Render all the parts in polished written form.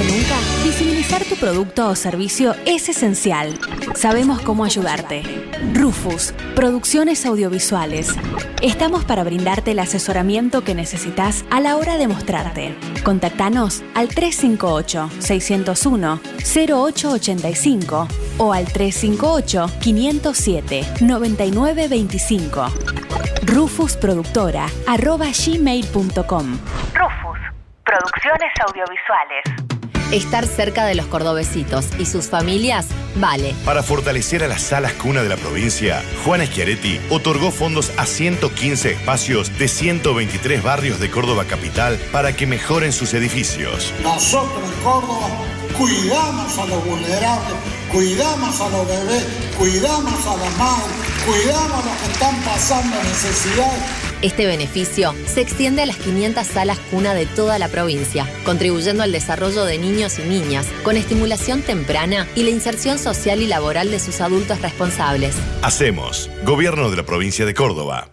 que nunca, visibilizar tu producto o servicio es esencial. Sabemos cómo ayudarte. Rufus, Producciones Audiovisuales. Estamos para brindarte el asesoramiento que necesitas a la hora de mostrarte. Contactanos al 358-601-0885 o al 358-507-9925. rufusproductora@gmail.com. Rufus, Producciones Audiovisuales. Estar cerca de los cordobesitos y sus familias vale. Para fortalecer a las salas cuna de la provincia, Juan Schiaretti otorgó fondos a 115 espacios de 123 barrios de Córdoba capital para que mejoren sus edificios. Nosotros en Córdoba cuidamos a los vulnerables, cuidamos a los bebés, cuidamos a las madres, cuidamos a los que están pasando necesidad. Este beneficio se extiende a las 500 salas cuna de toda la provincia, contribuyendo al desarrollo de niños y niñas, con estimulación temprana y la inserción social y laboral de sus adultos responsables. Hacemos Gobierno de la Provincia de Córdoba.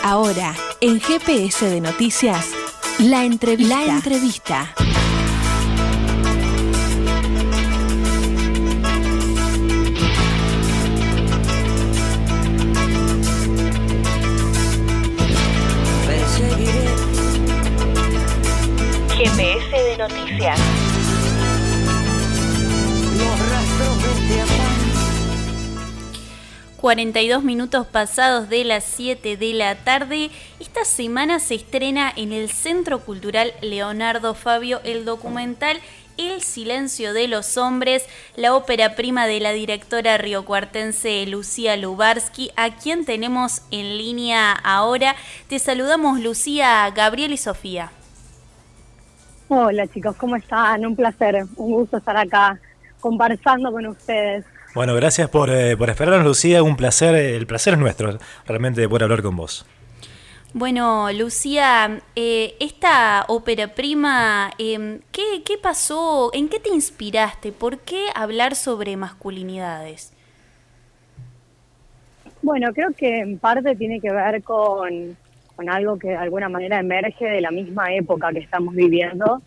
Ahora, en GPS de Noticias, la entrevista. GPS de Noticias. Los rastros de este afán. 42 minutos pasados de las 7 de la tarde. Esta semana se estrena en el Centro Cultural Leonardo Fabio el documental El silencio de los hombres, la ópera prima de la directora riocuartense Lucía Lubarsky, a quien tenemos en línea ahora. Te saludamos, Lucía, Gabriel y Sofía. Hola chicos, ¿cómo están? Un placer, un gusto estar acá conversando con ustedes. Bueno, gracias por esperarnos, Lucía, un placer, el placer es nuestro, realmente, de poder hablar con vos. Bueno, Lucía, esta ópera prima, ¿qué pasó? ¿En qué te inspiraste? ¿Por qué hablar sobre masculinidades? Bueno, creo que en parte tiene que ver con algo que de alguna manera emerge de la misma época que estamos viviendo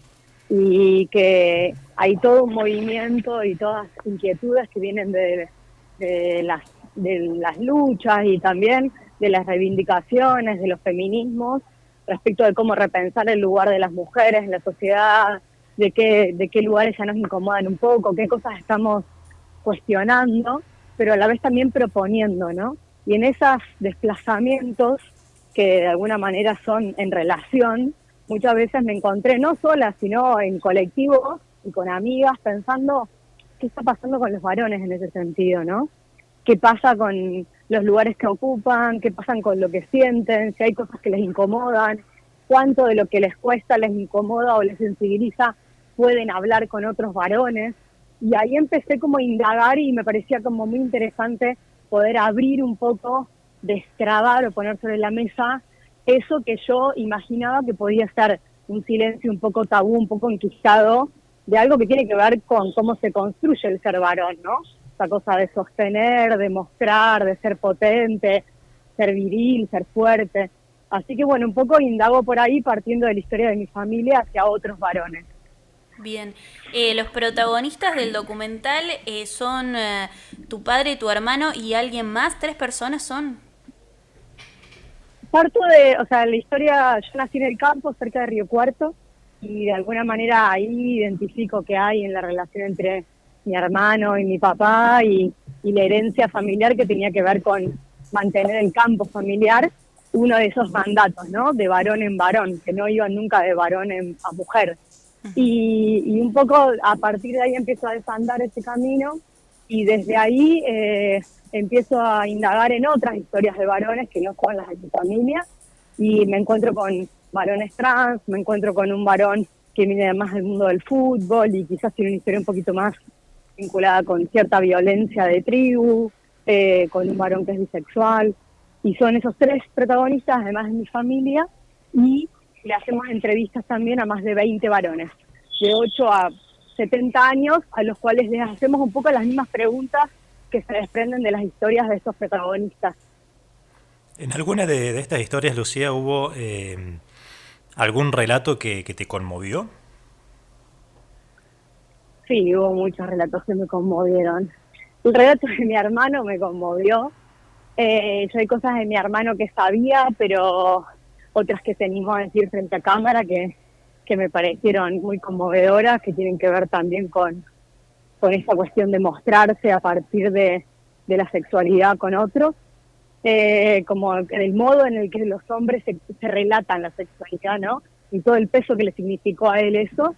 y que hay todo un movimiento y todas inquietudes que vienen de las luchas y también de las reivindicaciones, de los feminismos, respecto de cómo repensar el lugar de las mujeres en la sociedad, de qué lugares ya nos incomodan un poco, qué cosas estamos cuestionando, pero a la vez también proponiendo, ¿no? Y en esos desplazamientos que de alguna manera son en relación, muchas veces me encontré no sola, sino en colectivos y con amigas pensando qué está pasando con los varones en ese sentido, ¿no? ¿Qué pasa con los lugares que ocupan? ¿Qué pasa con lo que sienten? Si hay cosas que les incomodan, cuánto de lo que les cuesta, les incomoda o les sensibiliza, pueden hablar con otros varones. Y ahí empecé como a indagar y me parecía como muy interesante poder abrir un poco, destrabar o poner sobre la mesa eso que yo imaginaba que podía ser un silencio un poco tabú, un poco enquistado, de algo que tiene que ver con cómo se construye el ser varón, ¿no? Esa cosa de sostener, de mostrar, de ser potente, ser viril, ser fuerte. Así que bueno, un poco indago por ahí partiendo de la historia de mi familia hacia otros varones. Bien, los protagonistas del documental son tu padre, tu hermano y alguien más. ¿3 personas son? Parto de, la historia, yo nací en el campo, cerca de Río Cuarto, y de alguna manera ahí identifico que hay en la relación entre mi hermano y mi papá y la herencia familiar que tenía que ver con mantener el campo familiar, uno de esos mandatos, ¿no? De varón en varón, que no iban nunca de varón a mujer. Y un poco a partir de ahí empiezo a desandar ese camino y desde ahí empiezo a indagar en otras historias de varones que no son las de mi familia y me encuentro con varones trans, me encuentro con un varón que viene además del mundo del fútbol y quizás tiene una historia un poquito más vinculada con cierta violencia de tribu, con un varón que es bisexual, y son esos 3 protagonistas además de mi familia, y le hacemos entrevistas también a más de 20 varones, de 8 a 70 años, a los cuales les hacemos un poco las mismas preguntas que se desprenden de las historias de estos protagonistas. ¿En alguna de estas historias, Lucía, hubo algún relato que te conmovió? Sí, hubo muchos relatos que me conmovieron. El relato de mi hermano me conmovió. Yo hay cosas de mi hermano que sabía, pero otras que se animó a decir frente a cámara que me parecieron muy conmovedoras, que tienen que ver también con esta cuestión de mostrarse a partir de la sexualidad con otros, como el modo en el que los hombres se relatan la sexualidad, ¿no? Y todo el peso que le significó a él eso,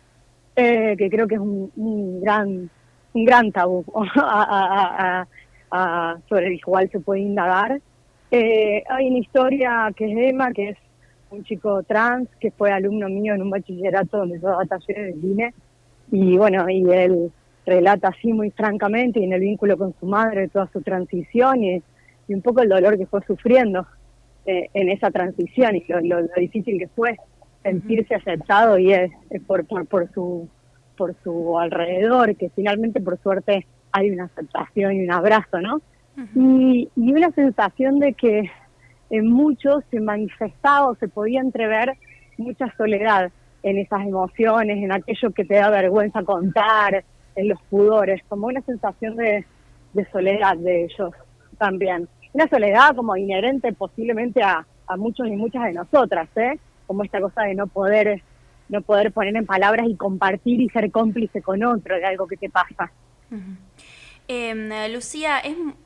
que creo que es un gran tabú sobre el cual se puede indagar. Hay una historia que es Emma, que es un chico trans que fue alumno mío en un bachillerato donde yo daba talleres de cine, y bueno, y él relata así muy francamente y en el vínculo con su madre toda su transición y un poco el dolor que fue sufriendo en esa transición y lo difícil que fue sentirse aceptado y es por su alrededor, que finalmente por suerte hay una aceptación y un abrazo, ¿no? Y una sensación de que en muchos se manifestaba o se podía entrever mucha soledad en esas emociones, en aquello que te da vergüenza contar, en los pudores, como una sensación de soledad de ellos también. Una soledad como inherente posiblemente a muchos y muchas de nosotras, como esta cosa de no poder poner en palabras y compartir y ser cómplice con otro de algo que te pasa. Lucía,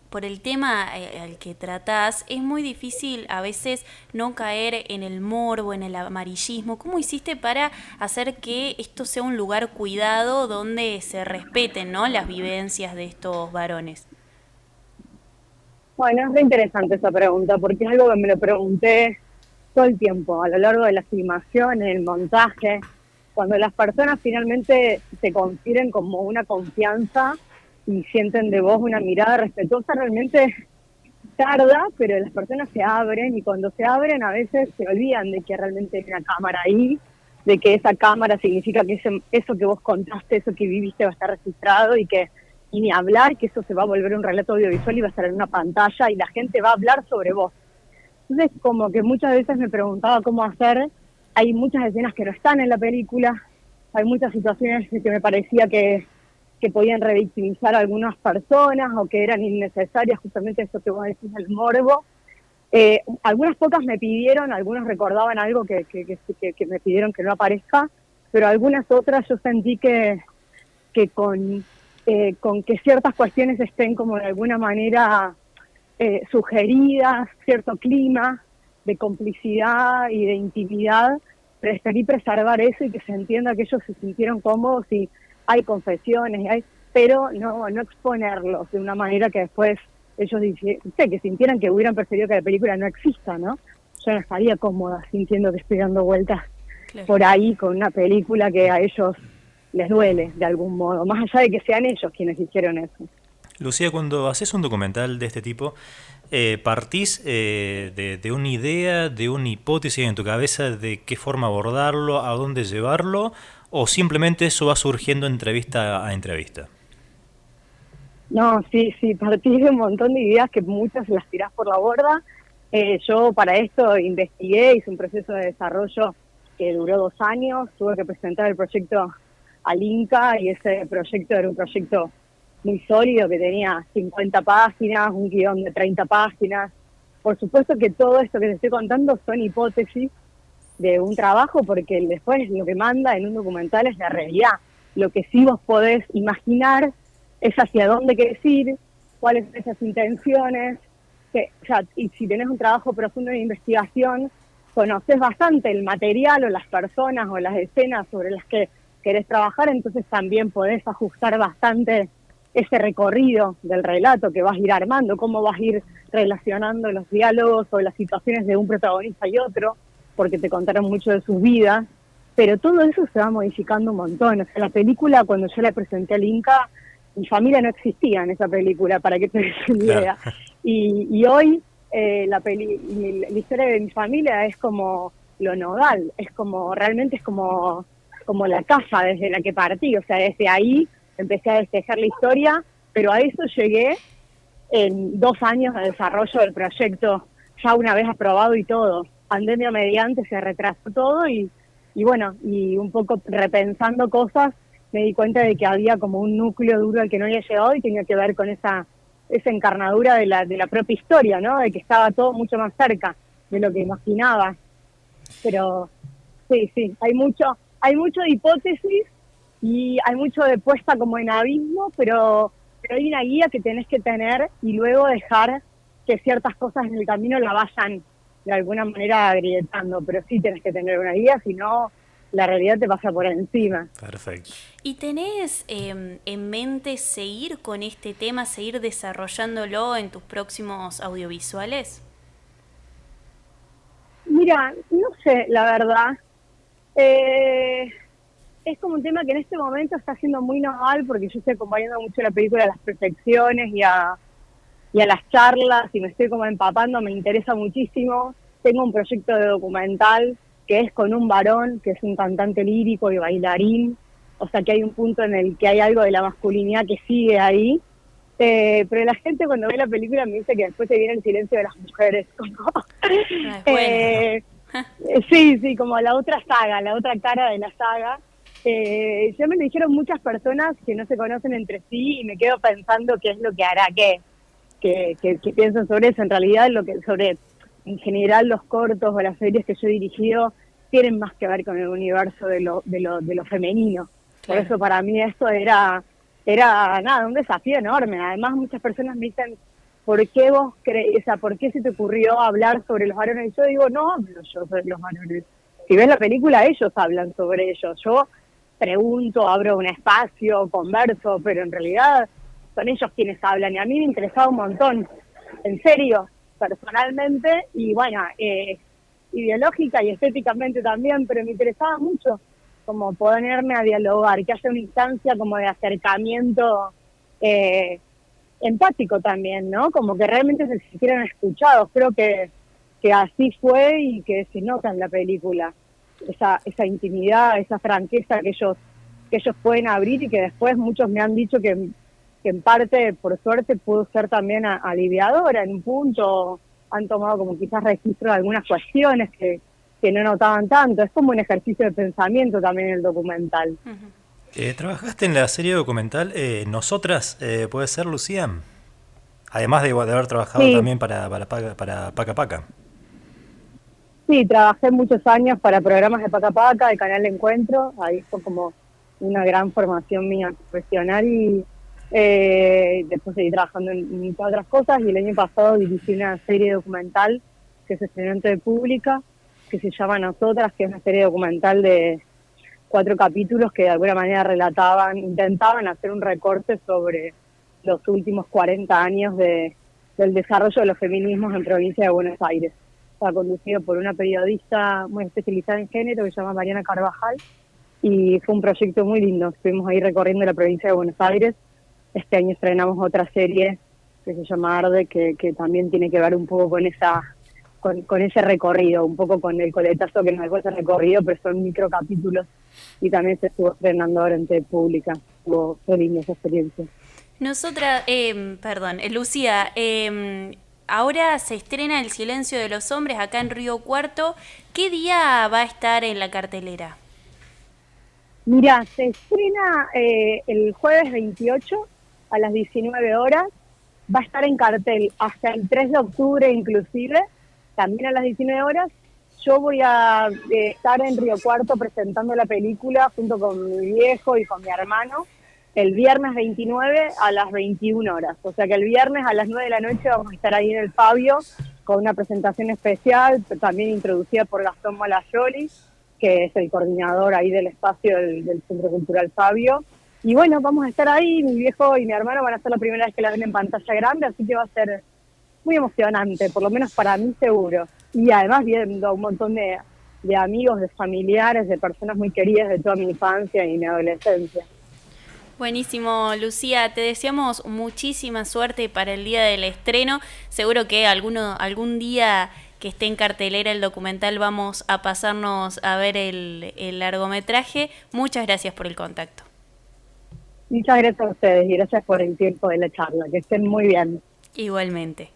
por el tema al que tratás, es muy difícil a veces no caer en el morbo, en el amarillismo. ¿Cómo hiciste para hacer que esto sea un lugar cuidado donde se respeten, ¿no?, las vivencias de estos varones? Bueno, es muy interesante esa pregunta, porque es algo que me lo pregunté todo el tiempo, a lo largo de la filmación, en el montaje, cuando las personas finalmente te confieren como una confianza y sienten de vos una mirada respetuosa, realmente tarda, pero las personas se abren, y cuando se abren a veces se olvidan de que realmente hay una cámara ahí, de que esa cámara significa que eso que vos contaste, eso que viviste va a estar registrado y ni hablar, que eso se va a volver un relato audiovisual y va a estar en una pantalla y la gente va a hablar sobre vos. Entonces, como que muchas veces me preguntaba cómo hacer. Hay muchas escenas que no están en la película, hay muchas situaciones que me parecía que podían revictimizar a algunas personas o que eran innecesarias, justamente eso que vos decís, el morbo. Algunas pocas me pidieron, algunos recordaban algo que me pidieron que no aparezca, pero algunas otras yo sentí que con que ciertas cuestiones estén como de alguna manera sugeridas, cierto clima de complicidad y de intimidad, preferí preservar eso y que se entienda que ellos se sintieron cómodos y hay confesiones, pero no exponerlos de una manera que después ellos que sintieran que hubieran preferido que la película no exista, ¿no? Yo no estaría cómoda sintiendo que estoy dando vueltas por ahí con una película que a ellos les duele de algún modo, más allá de que sean ellos quienes hicieron eso. Lucía, cuando haces un documental de este tipo, ¿partís de una idea, de una hipótesis en tu cabeza de qué forma abordarlo, a dónde llevarlo, o simplemente eso va surgiendo entrevista a entrevista? No, sí, partí de un montón de ideas que muchas las tirás por la borda. Yo para esto investigué, hice un proceso de desarrollo que duró 2 años, tuve que presentar el proyecto al Inca y ese proyecto era un proyecto muy sólido que tenía 50 páginas, un guión de 30 páginas. Por supuesto que todo esto que te estoy contando son hipótesis de un trabajo, porque después lo que manda en un documental es la realidad. Lo que sí vos podés imaginar es hacia dónde querés ir, cuáles son esas intenciones, y si tenés un trabajo profundo de investigación, conocés bastante el material o las personas o las escenas sobre las que querés trabajar, entonces también podés ajustar bastante ese recorrido del relato que vas a ir armando, cómo vas a ir relacionando los diálogos o las situaciones de un protagonista y otro, porque te contaron mucho de sus vidas, pero todo eso se va modificando un montón. O sea, la película, cuando yo la presenté al Inca, mi familia no existía en esa película, para que te des una idea. Y hoy la historia de mi familia es como lo nodal, realmente es como la casa desde la que partí. O sea, desde ahí empecé a despejar la historia, pero a eso llegué en 2 años de desarrollo del proyecto, ya una vez aprobado y todo. Pandemia mediante se retrasó todo y bueno, y un poco repensando cosas me di cuenta de que había como un núcleo duro al que no había llegado y tenía que ver con esa encarnadura de la propia historia, ¿no? De que estaba todo mucho más cerca de lo que imaginaba. Pero sí, hay mucho de hipótesis y hay mucho de puesta como en abismo, pero hay una guía que tenés que tener y luego dejar que ciertas cosas en el camino la vayan de alguna manera agrietando, pero sí tenés que tener una guía, si no la realidad te pasa por encima. Perfecto. ¿Y tenés en mente seguir con este tema, seguir desarrollándolo en tus próximos audiovisuales? Mira, no sé, la verdad. Es como un tema que en este momento está siendo muy normal porque yo estoy acompañando mucho la película a las perfecciones y a las charlas y me estoy como empapando, me interesa muchísimo. Tengo un proyecto de documental que es con un varón, que es un cantante lírico y bailarín, o sea que hay un punto en el que hay algo de la masculinidad que sigue ahí, pero la gente cuando ve la película me dice que después se viene el silencio de las mujeres, como, sí, como la otra saga, la otra cara de la saga. Ya me lo dijeron muchas personas que no se conocen entre sí y me quedo pensando qué es lo que hará que piensen sobre eso. En realidad sobre en general los cortos o las series que yo he dirigido tienen más que ver con el universo de lo femenino. Claro. Por eso para mí esto era nada, un desafío enorme. Además muchas personas me dicen, ¿por qué vos crees, por qué se te ocurrió hablar sobre los varones? Y yo digo, no hablo yo sobre los varones. Si ves la película, ellos hablan sobre ellos. Yo pregunto, abro un espacio, converso, pero en realidad son ellos quienes hablan. Y a mí me interesaba un montón, en serio, personalmente, y bueno, ideológica y estéticamente también, pero me interesaba mucho como ponerme a dialogar, que haya una instancia como de acercamiento empático también, ¿no? Como que realmente se sintieran escuchados. Creo que así fue y que se nota en la película esa intimidad, esa franqueza que ellos pueden abrir y que después muchos me han dicho que en parte, por suerte, pudo ser también aliviadora en un punto. Han tomado como quizás registro de algunas cuestiones que no notaban tanto. Es como un ejercicio de pensamiento también el documental. Uh-huh. ¿Trabajaste en la serie documental Nosotras? ¿Puede ser, Lucía? Además de haber trabajado también para Paca Paca. Sí, trabajé muchos años para programas de Paca Paca, de Canal Encuentro. Ahí fue como una gran formación mía profesional y después seguí trabajando en muchas otras cosas y el año pasado dirigí una serie documental que se estrenó en TV Pública, que se llama Nosotras, que es una serie documental de 4 capítulos que de alguna manera intentaban hacer un recorte sobre los últimos 40 años del desarrollo de los feminismos en provincia de Buenos Aires. Está conducido por una periodista muy especializada en género que se llama Mariana Carvajal y fue un proyecto muy lindo. Estuvimos ahí recorriendo la provincia de Buenos Aires. Este año estrenamos otra serie que se llama Arde, que también tiene que ver un poco con ese recorrido, un poco con el coletazo que nos dejó ese recorrido, pero son microcapítulos y también se estuvo estrenando ahora en TV Pública. Fue linda esa experiencia. Lucía, ahora se estrena El silencio de los hombres acá en Río Cuarto. ¿Qué día va a estar en la cartelera? Mira, se estrena el jueves 28 a las 19 horas. Va a estar en cartel hasta el 3 de octubre inclusive, también a las 19 horas. Yo voy a estar en Río Cuarto presentando la película junto con mi viejo y con mi hermano el viernes 29 a las 21 horas. O sea que el viernes a las 9 de la noche vamos a estar ahí en el Fabio con una presentación especial, también introducida por Gastón Malayoli, que es el coordinador ahí del espacio del Centro Cultural Fabio. Y bueno, vamos a estar ahí, mi viejo y mi hermano van a ser la primera vez que la ven en pantalla grande, así que va a ser muy emocionante, por lo menos para mí seguro. Y además viendo a un montón de amigos, de familiares, de personas muy queridas de toda mi infancia y mi adolescencia. Buenísimo, Lucía, te deseamos muchísima suerte para el día del estreno. Seguro que algún día que esté en cartelera el documental vamos a pasarnos a ver el largometraje. Muchas gracias por el contacto. Muchas gracias a ustedes y gracias por el tiempo de la charla. Que estén muy bien. Igualmente.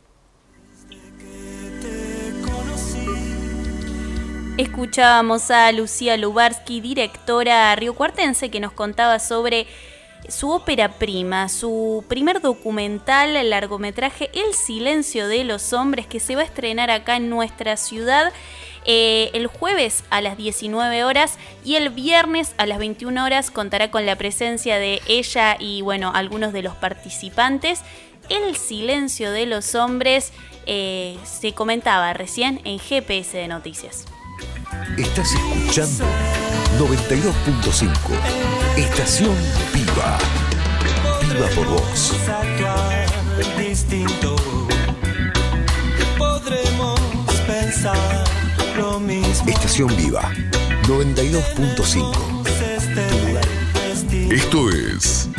Escuchábamos a Lucía Lubarsky, directora riocuartense, que nos contaba sobre su ópera prima, su primer documental, el largometraje El silencio de los hombres, que se va a estrenar acá en nuestra ciudad el jueves a las 19 horas y el viernes a las 21 horas contará con la presencia de ella y, bueno, algunos de los participantes. El silencio de los hombres se comentaba recién en GPS de Noticias. Estás escuchando 92.5, Estación Viva. Viva por vos. Distinto, podremos pensar lo mismo. Estación Viva 92.5. Esto es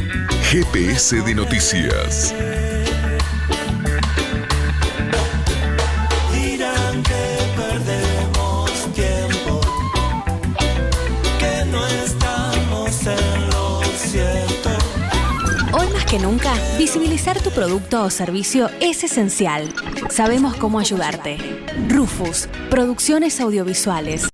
GPS de Noticias. Dirán que perdemos tiempo, que no estamos en lo cierto. Hoy más que nunca, visibilizar tu producto o servicio es esencial. Sabemos cómo ayudarte. Rufus, Producciones Audiovisuales.